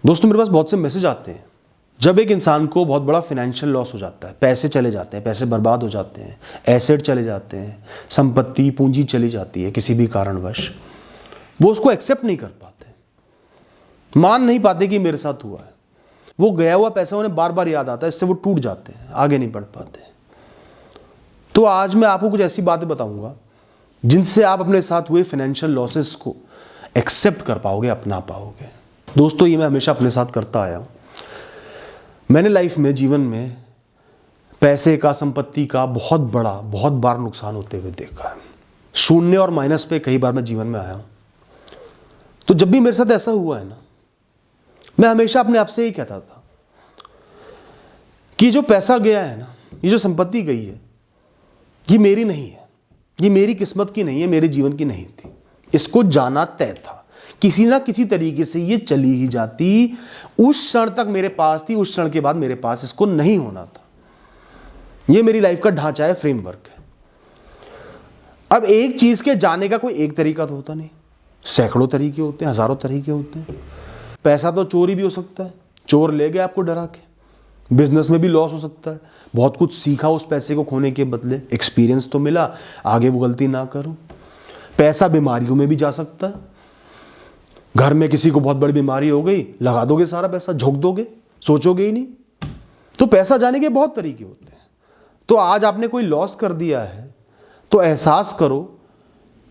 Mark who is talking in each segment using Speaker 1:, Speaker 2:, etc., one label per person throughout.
Speaker 1: दोस्तों मेरे पास बहुत से मैसेज आते हैं जब एक इंसान को बहुत बड़ा फाइनेंशियल लॉस हो जाता है, पैसे चले जाते हैं, पैसे बर्बाद हो जाते हैं, एसेट चले जाते हैं, संपत्ति पूंजी चली जाती है किसी भी कारणवश, वो उसको एक्सेप्ट नहीं कर पाते, मान नहीं पाते कि मेरे साथ हुआ है। वो गया हुआ पैसा उन्हें बार बार याद आता है, इससे वो टूट जाते हैं, आगे नहीं बढ़ पाते। तो आज मैं आपको कुछ ऐसी बातें बताऊंगा जिनसे आप अपने साथ हुए फाइनेंशियल लॉसेस को एक्सेप्ट कर पाओगे, अपना पाओगे। दोस्तों ये मैं हमेशा अपने साथ करता आया हूं। मैंने लाइफ में, जीवन में पैसे का, संपत्ति का बहुत बार नुकसान होते हुए देखा है। शून्य और माइनस पे कई बार मैं जीवन में आया हूं। तो जब भी मेरे साथ ऐसा हुआ है ना, मैं हमेशा अपने आप से ही कहता था कि जो पैसा गया है ना, ये जो संपत्ति गई है, ये मेरी नहीं है, ये मेरी किस्मत की नहीं है, मेरे जीवन की नहीं थी। इसको जाना तय था, किसी ना किसी तरीके से ये चली ही जाती। उस क्षण तक मेरे पास थी, उस क्षण के बाद मेरे पास इसको नहीं होना था। ये मेरी लाइफ का ढांचा है, फ्रेमवर्क है। अब एक चीज के जाने का कोई एक तरीका तो होता नहीं, सैकड़ों तरीके होते हैं, हजारों तरीके होते हैं। पैसा तो चोरी भी हो सकता है, चोर ले गए आपको डरा के। बिजनेस में भी लॉस हो सकता है, बहुत कुछ सीखा उस पैसे को खोने के बदले, एक्सपीरियंस तो मिला, आगे वो गलती ना करूं। पैसा बीमारियों में भी जा सकता है। घर में किसी को बहुत बड़ी बीमारी हो गई, लगा दोगे सारा पैसा, झोंक दोगे, सोचोगे ही नहीं। तो पैसा जाने के बहुत तरीके होते हैं। तो आज आपने कोई लॉस कर दिया है तो एहसास करो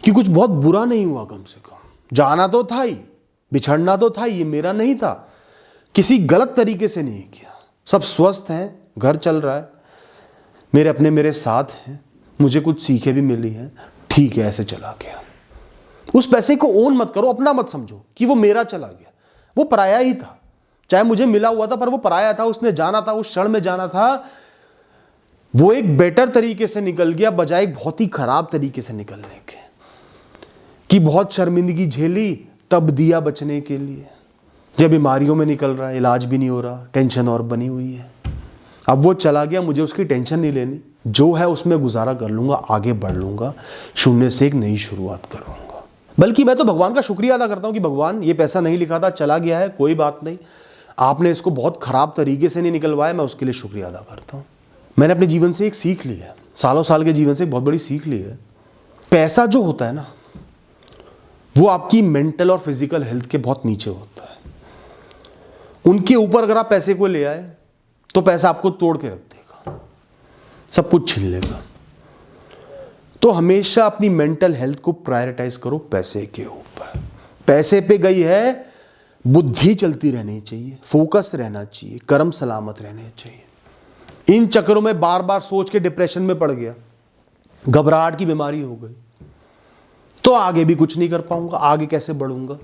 Speaker 1: कि कुछ बहुत बुरा नहीं हुआ, कम से कम जाना तो था ही, बिछड़ना तो था ही, ये मेरा नहीं था, किसी गलत तरीके से नहीं किया। सब स्वस्थ हैं, घर चल रहा है, मेरे अपने मेरे साथ हैं, मुझे कुछ सीखे भी मिली हैं, ठीक है, ऐसे चला गया। उस पैसे को ओन मत करो, अपना मत समझो कि वो मेरा चला गया, वो पराया ही था। चाहे मुझे मिला हुआ था पर वो पराया था, उसने जाना था, उस क्षण में जाना था। वो एक बेटर तरीके से निकल गया बजाय एक बहुत ही खराब तरीके से निकलने के, कि बहुत शर्मिंदगी झेली तब दिया बचने के लिए। जब बीमारियों में निकल रहा है, इलाज भी नहीं हो रहा, टेंशन और बनी हुई है। अब वो चला गया, मुझे उसकी टेंशन नहीं लेनी, जो है उसमें गुजारा कर लूंगा, आगे बढ़ लूंगा, शून्य से एक नई शुरुआत करूंगा। बल्कि मैं तो भगवान का शुक्रिया अदा करता हूं कि भगवान, ये पैसा नहीं लिखा था, चला गया है, कोई बात नहीं, आपने इसको बहुत खराब तरीके से नहीं निकलवाया, मैं उसके लिए शुक्रिया अदा करता हूं। मैंने अपने जीवन से एक सीख ली है, सालों साल के जीवन से एक बहुत बड़ी सीख ली है। पैसा जो होता है ना, वो आपकी मेंटल और फिजिकल हेल्थ के बहुत नीचे होता है। उनके ऊपर अगर आप पैसे को ले आए तो पैसा आपको तोड़ के रख देगा, सब कुछ छीन लेगा। तो हमेशा अपनी मेंटल हेल्थ को प्रायोरिटाइज करो पैसे के ऊपर। पैसे पे गई है, बुद्धि चलती रहनी चाहिए, फोकस रहना चाहिए, कर्म सलामत रहने चाहिए। इन चक्करों में बार बार सोच के डिप्रेशन में पड़ गया, घबराहट की बीमारी हो गई, तो आगे भी कुछ नहीं कर पाऊंगा, आगे कैसे बढ़ूंगा,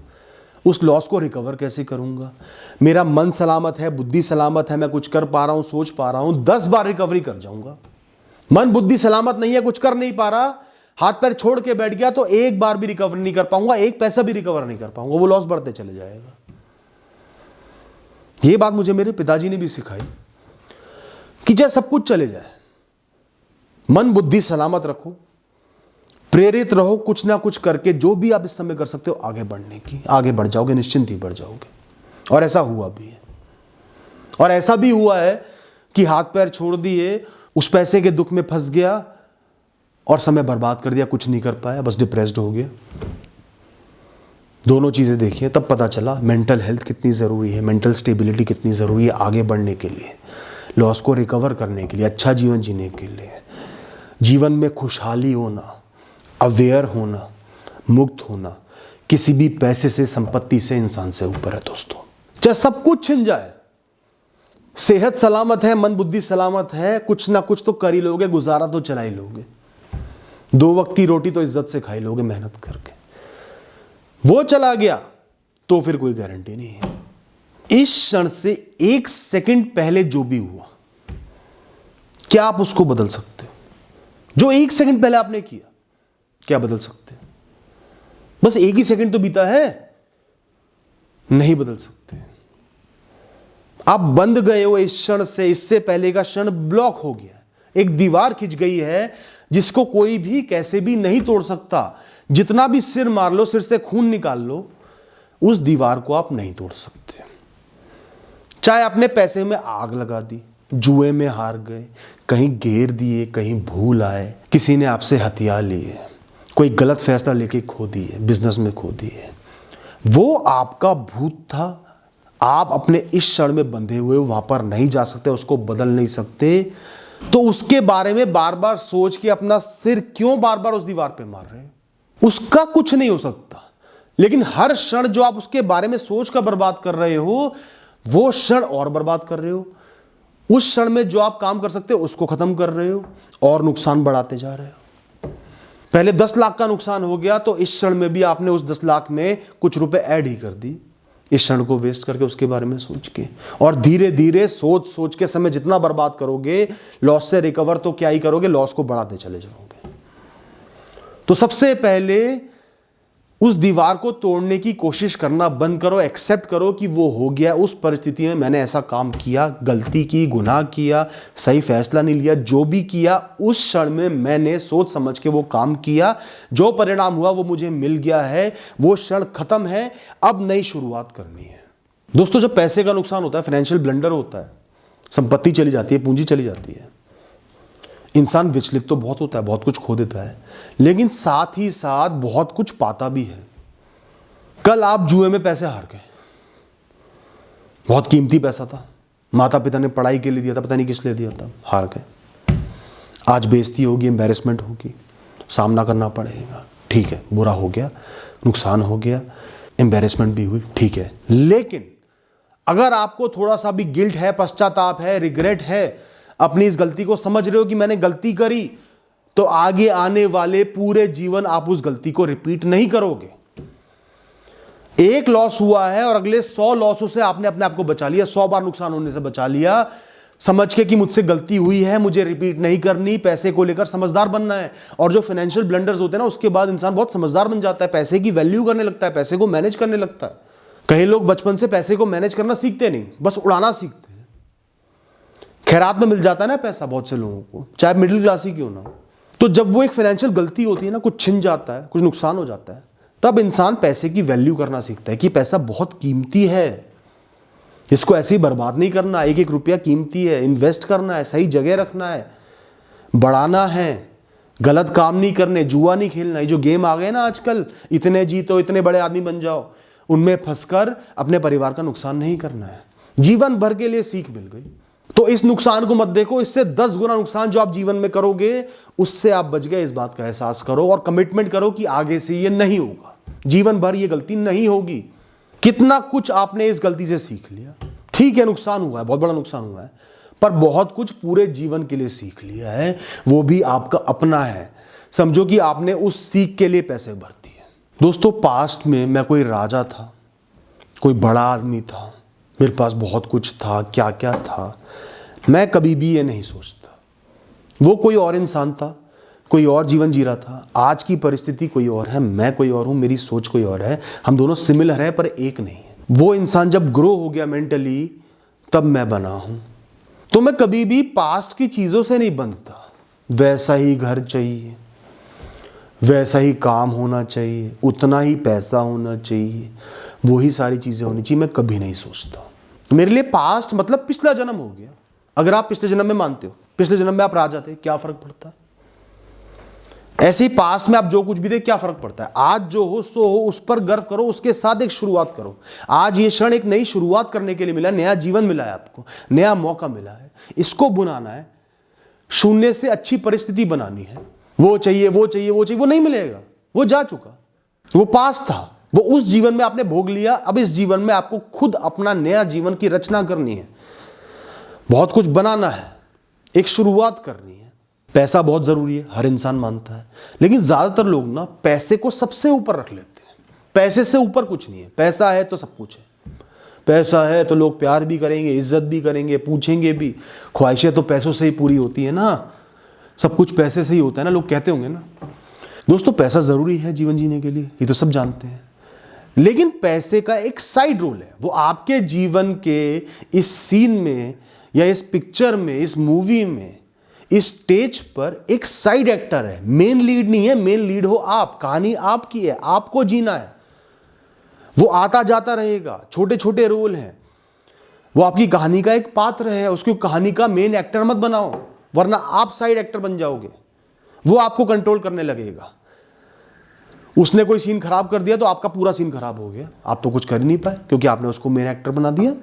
Speaker 1: उस लॉस को रिकवर कैसे करूंगा। मेरा मन सलामत है, बुद्धि सलामत है, मैं कुछ कर पा रहा हूं, सोच पा रहा हूं, 10 बार रिकवरी कर जाऊंगा। मन बुद्धि सलामत नहीं है, कुछ कर नहीं पा रहा, हाथ पैर छोड़ के बैठ गया, तो एक बार भी रिकवर नहीं कर पाऊंगा, एक पैसा भी रिकवर नहीं कर पाऊंगा, वो लॉस बढ़ते चले जाएगा। ये बात मुझे मेरे पिताजी ने भी सिखाई कि चाहे सब कुछ चले जाए, मन बुद्धि सलामत रखो, प्रेरित रहो कुछ ना कुछ करके, जो भी आप इस समय कर सकते हो आगे बढ़ने की, आगे बढ़ जाओगे, निश्चिंत ही बढ़ जाओगे। और ऐसा हुआ भी है, और ऐसा भी हुआ है कि हाथ पैर छोड़ दिए, उस पैसे के दुख में फंस गया और समय बर्बाद कर दिया, कुछ नहीं कर पाया, बस डिप्रेस्ड हो गया। दोनों चीजें देखिए, तब पता चला मेंटल हेल्थ कितनी जरूरी है, मेंटल स्टेबिलिटी कितनी जरूरी है आगे बढ़ने के लिए, लॉस को रिकवर करने के लिए, अच्छा जीवन जीने के लिए। जीवन में खुशहाली होना, अवेयर होना, मुक्त होना किसी भी पैसे से, संपत्ति से, इंसान से ऊपर है दोस्तों। चाहे सब कुछ छिन जाए, सेहत सलामत है, मन बुद्धि सलामत है, कुछ ना कुछ तो कर ही लोगे, गुजारा तो चला ही लोगे, 2 वक्त की रोटी तो इज्जत से खाई लोगे मेहनत करके। वो चला गया तो फिर कोई गारंटी नहीं है। इस क्षण से 1 सेकंड पहले जो भी हुआ, क्या आप उसको बदल सकते हो? जो 1 सेकंड पहले आपने किया, क्या बदल सकते हो? बस 1 ही सेकंड तो बीता है, नहीं बदल सकते। आप बंद गए हो इस क्षण से, इससे पहले का क्षण ब्लॉक हो गया, एक दीवार खिंच गई है जिसको कोई भी कैसे भी नहीं तोड़ सकता। जितना भी सिर मार लो, सिर से खून निकाल लो, उस दीवार को आप नहीं तोड़ सकते। चाहे अपने पैसे में आग लगा दी, जुए में हार गए, कहीं घेर दिए, कहीं भूल आए, किसी ने आपसे हथियार लिए, कोई गलत फैसला लेके खो दिए, बिजनेस में खो दिए। वो आपका भूत था। आप अपने इस क्षण में बंधे हुए वहां पर नहीं जा सकते, उसको बदल नहीं सकते। तो उसके बारे में बार बार सोच के अपना सिर क्यों बार बार उस दीवार पे मार रहे हो? उसका कुछ नहीं हो सकता। लेकिन हर क्षण जो आप उसके बारे में सोच कर बर्बाद कर रहे हो, वो क्षण और बर्बाद कर रहे हो। उस क्षण में जो आप काम कर सकते हो उसको खत्म कर रहे हो और नुकसान बढ़ाते जा रहे हो। पहले 10 लाख का नुकसान हो गया, तो इस क्षण में भी आपने उस 10 लाख में कुछ रुपए ऐड ही कर दी, इस क्षण को वेस्ट करके, उसके बारे में सोच के। और धीरे धीरे सोच सोच के समय जितना बर्बाद करोगे, लॉस से रिकवर तो क्या ही करोगे, लॉस को बढ़ाते चले जाओगे। तो सबसे पहले उस दीवार को तोड़ने की कोशिश करना बंद करो। एक्सेप्ट करो कि वो हो गया, उस परिस्थिति में मैंने ऐसा काम किया, गलती की, गुनाह किया, सही फैसला नहीं लिया। जो भी किया उस क्षण में मैंने सोच समझ के वो काम किया, जो परिणाम हुआ वो मुझे मिल गया है, वो क्षण खत्म है, अब नई शुरुआत करनी है। दोस्तों, जब पैसे का नुकसान होता है, फाइनेंशियल ब्लंडर होता है, संपत्ति चली जाती है, पूंजी चली जाती है, इंसान विचलित तो बहुत होता है, बहुत कुछ खो देता है, लेकिन साथ ही साथ बहुत कुछ पाता भी है। कल आप जुए में पैसे हार गए, बहुत कीमती पैसा था, माता पिता ने पढ़ाई के लिए दिया था, पता नहीं किस लिए दिया था, हार गए। आज बेइज्जती होगी, एम्बैरेसमेंट होगी, सामना करना पड़ेगा। ठीक है, बुरा हो गया, नुकसान हो गया, एम्बैरेसमेंट भी हुई, ठीक है। लेकिन अगर आपको थोड़ा सा भी गिल्ट है, पश्चाताप है, रिग्रेट है, अपनी इस गलती को समझ रहे हो कि मैंने गलती करी, तो आगे आने वाले पूरे जीवन आप उस गलती को रिपीट नहीं करोगे। एक लॉस हुआ है और अगले 100 लॉसों से आपने अपने आप को बचा लिया, 100 बार नुकसान होने से बचा लिया, समझ के कि मुझसे गलती हुई है, मुझे रिपीट नहीं करनी। पैसे को लेकर समझदार बनना है। और जो फाइनेंशियल ब्लंडर्स होते हैं ना, उसके बाद इंसान बहुत समझदार बन जाता है, पैसे की वैल्यू करने लगता है, पैसे को मैनेज करने लगता है। कई लोग बचपन से पैसे को मैनेज करना सीखते नहीं, बस उड़ाना सीखते हैं। खैरात में मिल जाता है ना पैसा बहुत से लोगों को, चाहे मिडिल क्लास ही क्यों ना हो। तो जब वो एक फाइनेंशियल गलती होती है ना, कुछ छिन जाता है, कुछ नुकसान हो जाता है, तब इंसान पैसे की वैल्यू करना सीखता है कि पैसा बहुत कीमती है, इसको ऐसे ही बर्बाद नहीं करना, एक एक रुपया कीमती है, इन्वेस्ट करना है, सही जगह रखना है, बढ़ाना है, गलत काम नहीं करने, जुआ नहीं खेलना। ये जो गेम आ गए ना आजकल, इतने जीतो, इतने बड़े आदमी बन जाओ, उनमें फंसकर अपने परिवार का नुकसान नहीं करना है। जीवन भर के लिए सीख मिल गई। तो इस नुकसान को मत देखो, इससे 10 गुना नुकसान जो आप जीवन में करोगे, उससे आप बच गए, इस बात का एहसास करो और कमिटमेंट करो कि आगे से ये नहीं होगा, जीवन भर ये गलती नहीं होगी। कितना कुछ आपने इस गलती से सीख लिया। ठीक है, नुकसान हुआ है, बहुत बड़ा नुकसान हुआ है, पर बहुत कुछ पूरे जीवन के लिए सीख लिया है, वो भी आपका अपना है। समझो कि आपने उस सीख के लिए पैसे भर दिए। दोस्तों, पास्ट में मैं कोई राजा था, कोई बड़ा आदमी था, मेरे पास बहुत कुछ था, क्या क्या था, मैं कभी भी ये नहीं सोचता। वो कोई और इंसान था, कोई और जीवन जी रहा था। आज की परिस्थिति कोई और है, मैं कोई और हूं, मेरी सोच कोई और है, हम दोनों सिमिलर हैं पर एक नहीं है। वो इंसान जब ग्रो हो गया मेंटली, तब मैं बना हूं। तो मैं कभी भी पास्ट की चीजों से नहीं बंधता। वैसा ही घर चाहिए, वैसा ही काम होना चाहिए, उतना ही पैसा होना चाहिए, वही सारी चीजें होनी चाहिए, मैं कभी नहीं सोचता। मेरे लिए पास्ट मतलब पिछला जन्म हो गया। अगर आप पिछले जन्म में मानते हो, पिछले जन्म में आप राजा थे, क्या फर्क पड़ता है? ऐसे ही पास्ट में आप जो कुछ भी थे, क्या फर्क पड़ता है? आज जो हो सो हो, उस पर गर्व करो, उसके साथ एक शुरुआत करो। आज ये क्षण एक नई शुरुआत करने के लिए मिला, नया जीवन मिला है आपको, नया मौका मिला है, इसको बुनाना है, शून्य से अच्छी परिस्थिति बनानी है। वो चाहिए, वो चाहिए, वो चाहिए, वो नहीं मिलेगा, वो जा चुका, वो पास था, वो उस जीवन में आपने भोग लिया। अब इस जीवन में आपको खुद अपना नया जीवन की रचना करनी है, बहुत कुछ बनाना है, एक शुरुआत करनी है। पैसा बहुत जरूरी है, हर इंसान मानता है, लेकिन ज्यादातर लोग ना पैसे को सबसे ऊपर रख लेते हैं। पैसे से ऊपर कुछ नहीं है। पैसा है तो सब कुछ है, पैसा है तो लोग प्यार भी करेंगे, इज्जत भी करेंगे, पूछेंगे भी। ख्वाहिशें तो पैसों से ही पूरी होती है ना, सब कुछ पैसे से ही होता है ना, लोग कहते होंगे ना। दोस्तों, पैसा जरूरी है जीवन जीने के लिए, ये तो सब जानते हैं, लेकिन पैसे का एक साइड रोल है। वो आपके जीवन के इस सीन में या इस पिक्चर में, इस मूवी में, इस स्टेज पर एक साइड एक्टर है, मेन लीड नहीं है। मेन लीड हो आप, कहानी आपकी है, आपको जीना है। वो आता जाता रहेगा, छोटे छोटे रोल हैं, वो आपकी कहानी का एक पात्र है, उसकी कहानी का मेन एक्टर मत बनाओ, वरना आप साइड एक्टर बन जाओगे। वो आपको कंट्रोल करने लगेगा। उसने कोई सीन खराब कर दिया तो आपका पूरा सीन खराब हो गया, आप तो कुछ कर ही नहीं पाए क्योंकि आपने उसको मेन एक्टर बना दिया।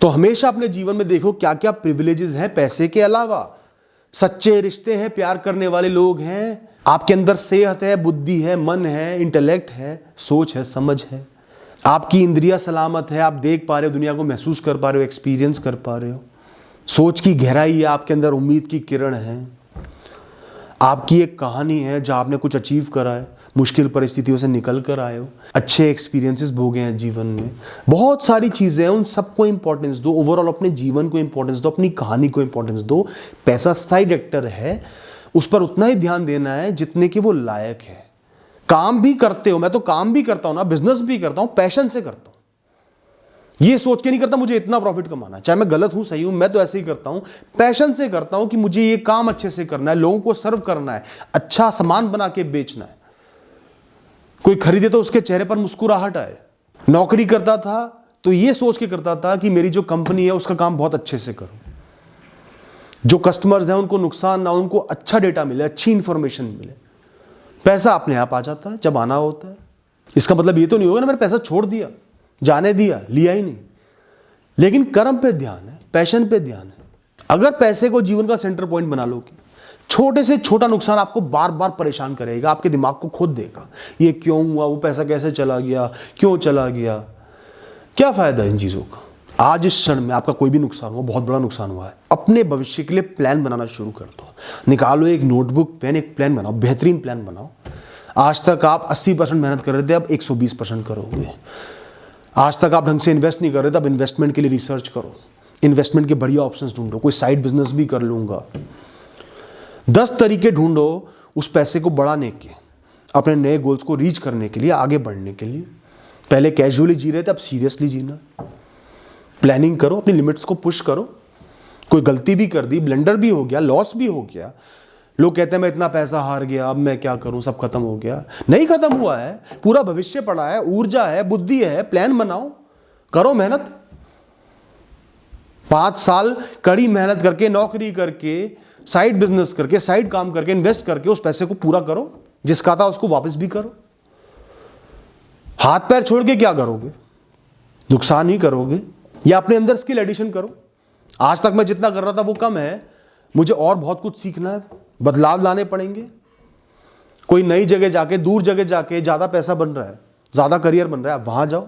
Speaker 1: तो हमेशा अपने जीवन में देखो क्या क्या प्रिविलेजेस हैं पैसे के अलावा। सच्चे रिश्ते हैं, प्यार करने वाले लोग हैं, आपके अंदर सेहत है, बुद्धि है, मन है, इंटेलेक्ट है, सोच है, समझ है, आपकी इंद्रियां सलामत है, आप देख पा रहे हो, दुनिया को महसूस कर पा रहे हो, एक्सपीरियंस कर पा रहे हो, सोच की गहराई है, आपके अंदर उम्मीद की किरण है, आपकी एक कहानी है जहां आपने कुछ अचीव करा है, मुश्किल परिस्थितियों से निकल कर आए हो, अच्छे एक्सपीरियंसेस भोगे हैं जीवन में, बहुत सारी चीजें हैं, उन सबको इंपॉर्टेंस दो। ओवरऑल अपने जीवन को इंपॉर्टेंस दो, अपनी कहानी को इंपॉर्टेंस दो। पैसा साइड एक्टर है, उस पर उतना ही ध्यान देना है जितने कि वो लायक है। काम भी करते हो, मैं तो काम भी करता हूं ना, बिजनेस भी करता हूं, पैशन से करता हूं, ये सोच के नहीं करता मुझे इतना प्रॉफिट कमाना, चाहे मैं गलत हूं सही हूं, मैं तो ऐसे ही करता हूं, पैशन से करता हूं कि मुझे ये काम अच्छे से करना है, लोगों को सर्व करना है, अच्छा सामान बना के बेचना है, कोई खरीदे तो उसके चेहरे पर मुस्कुराहट आए। नौकरी करता था तो ये सोच के करता था कि मेरी जो कंपनी है उसका काम बहुत अच्छे से करूं, जो कस्टमर्स हैं उनको नुकसान ना, उनको अच्छा डेटा मिले, अच्छी इंफॉर्मेशन मिले। पैसा अपने आप आ जाता है जब आना होता है। इसका मतलब ये तो नहीं होगा ना मैंने पैसा छोड़ दिया, जाने दिया, लिया ही नहीं। लेकिन कर्म पे ध्यान है, पैशन पे ध्यान है। अगर पैसे को जीवन का सेंटर पॉइंट बना लोगे, छोटे से छोटा नुकसान आपको बार बार परेशान करेगा, आपके दिमाग को खुद देगा ये क्यों हुआ, वो पैसा कैसे चला गया, क्यों चला गया, क्या फायदा इन चीजों का। आज इस क्षण में आपका कोई भी नुकसान हुआ, बहुत बड़ा नुकसान हुआ है, अपने भविष्य के लिए प्लान बनाना शुरू कर दो। निकालो एक नोटबुक पेन, एक प्लान बनाओ, बेहतरीन प्लान बनाओ। आज तक आप 80% मेहनत कर रहे थे, अब 120% करोगे। आज तक आप ढंग से इन्वेस्ट नहीं कर रहे थे, अब इन्वेस्टमेंट के लिए रिसर्च करो, इन्वेस्टमेंट के बढ़िया ऑप्शंस ढूंढो, कोई साइड बिजनेस भी कर लूंगा। 10 तरीके ढूंढो उस पैसे को बढ़ाने के, अपने नए गोल्स को रीच करने के लिए, आगे बढ़ने के लिए। पहले कैजुअली जी रहे थे, अब सीरियसली जीना। प्लानिंग करो, अपनी लिमिट्स को पुश करो। कोई गलती भी कर दी, ब्लंडर भी हो गया, लॉस भी हो गया, लोग कहते हैं मैं इतना पैसा हार गया, अब मैं क्या करूं, सब खत्म हो गया। नहीं खत्म हुआ है, पूरा भविष्य पड़ा है, ऊर्जा है, बुद्धि है, प्लान बनाओ, करो मेहनत। 5 साल कड़ी मेहनत करके, नौकरी करके, साइड बिजनेस करके, साइड काम करके, इन्वेस्ट करके उस पैसे को पूरा करो, जिसका था उसको वापस भी करो। हाथ पैर छोड़ के क्या करोगे, नुकसान ही करोगे। या अपने अंदर स्किल एडिशन करो। आज तक मैं जितना कर रहा था वो कम है, मुझे और बहुत कुछ सीखना है, बदलाव लाने पड़ेंगे। कोई नई जगह जाके, दूर जगह जाके ज्यादा पैसा बन रहा है, ज्यादा करियर बन रहा है, वहां जाओ।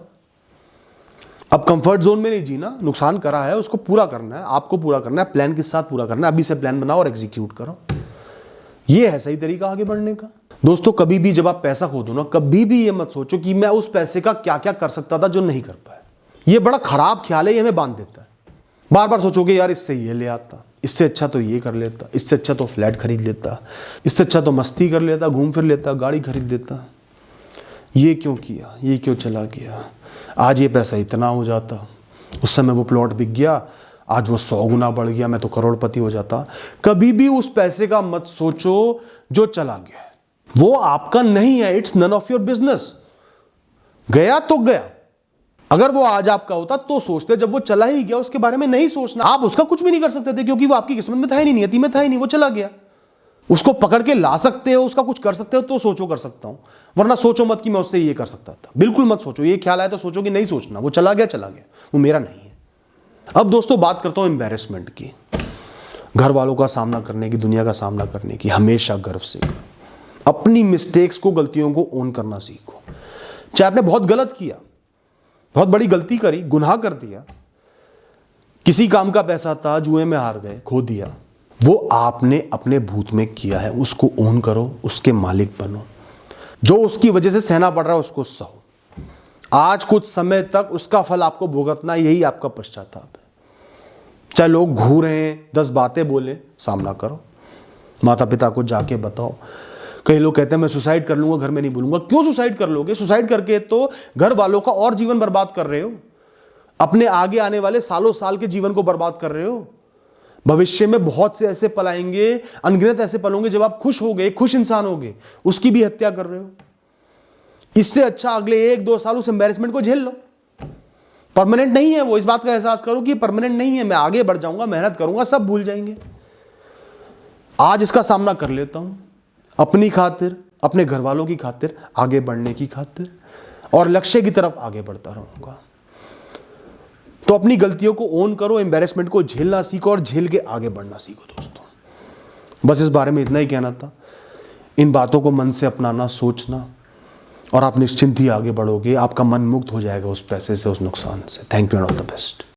Speaker 1: अब कंफर्ट जोन में नहीं जीना, नुकसान करा है उसको पूरा करना है, आपको पूरा करना है, प्लान के साथ पूरा करना है। अभी से प्लान बनाओ और एग्जीक्यूट करो, ये है सही तरीका आगे बढ़ने का। दोस्तों कभी भी जब आप पैसा खो दो ना, कभी भी ये मत सोचो कि मैं उस पैसे का क्या क्या कर सकता था जो नहीं कर पाया। ये बड़ा खराब ख्याल है, ये हमें बांध देता है। बार बार सोचोगे यार इससे ये ले आता, इससे अच्छा तो ये कर लेता, इससे अच्छा तो फ्लैट खरीद लेता, इससे अच्छा तो मस्ती कर लेता, घूम फिर लेता, गाड़ी खरीद लेता, ये क्यों किया, ये क्यों चला गया, आज ये पैसा इतना हो जाता, उस समय वो प्लॉट बिक गया, आज वो 100 गुना बढ़ गया, मैं तो करोड़पति हो जाता। कभी भी उस पैसे का मत सोचो जो चला गया, वो आपका नहीं है, it's none of your business. गया तो गया, अगर वो आज आपका होता तो सोचते, जब वो चला ही गया उसके बारे में नहीं सोचना। आप उसका कुछ भी नहीं कर सकते थे क्योंकि वो आपकी किस्मत में था ही नहीं, नियति में था ही नहीं, वो चला गया। उसको पकड़ के ला सकते हो, उसका कुछ कर सकते हो तो सोचो कर सकता हूं, वरना सोचो मत कि मैं उससे ये कर सकता था। बिल्कुल मत सोचो, ये ख्याल आया तो सोचो कि नहीं सोचना, वो चला गया, वो मेरा नहीं है। अब दोस्तों बात करता हूं एम्बैरेसमेंट की, घर वालों का सामना करने की, दुनिया का सामना करने की। हमेशा गर्व से करो, अपनी मिस्टेक्स को, गलतियों को ओन करना सीखो। चाहे आपने बहुत गलत किया, बहुत बड़ी गलती करी, गुनाह कर दिया, किसी काम का पैसा था, जुए में हार गए, खो दिया, वो आपने अपने भूत में किया है, उसको ओन करो, उसके मालिक बनो। जो उसकी वजह से सहना पड़ रहा है उसको सहो। आज कुछ समय तक उसका फल आपको भुगतना, यही आपका पश्चाताप है। चाहे लोग घूरें, 10 बातें बोले, सामना करो, माता पिता को जाके बताओ। कई लोग कहते हैं मैं सुसाइड कर लूंगा, घर में नहीं बोलूंगा। क्यों सुसाइड कर लोगे? सुसाइड करके तो घर वालों का और जीवन बर्बाद कर रहे हो, अपने आगे आने वाले सालों साल के जीवन को बर्बाद कर रहे हो। भविष्य में बहुत से ऐसे पल आएंगे, अनगिनत ऐसे पल होंगे जब आप खुश होगे, खुश इंसान होगे, उसकी भी हत्या कर रहे हो। इससे अच्छा अगले 1-2 साल उस एम्बैरेसमेंट को झेल लो, परमानेंट नहीं है वो। इस बात का एहसास करो कि परमानेंट नहीं है। मैं आगे बढ़ जाऊंगा, मेहनत करूंगा, सब भूल जाएंगे। आज इसका सामना कर लेता हूं, अपनी खातिर, अपने घर वालों की खातिर, आगे बढ़ने की खातिर, और लक्ष्य की तरफ आगे बढ़ता रहूंगा। तो अपनी गलतियों को ओन करो, एम्बैरेसमेंट को झेलना सीखो और झेल के आगे बढ़ना सीखो दोस्तों। बस इस बारे में इतना ही कहना था। इन बातों को मन से अपनाना, सोचना, और आप निश्चिंत ही आगे बढ़ोगे। आपका मन मुक्त हो जाएगा उस पैसे से, उस नुकसान से। Thank you and all the best.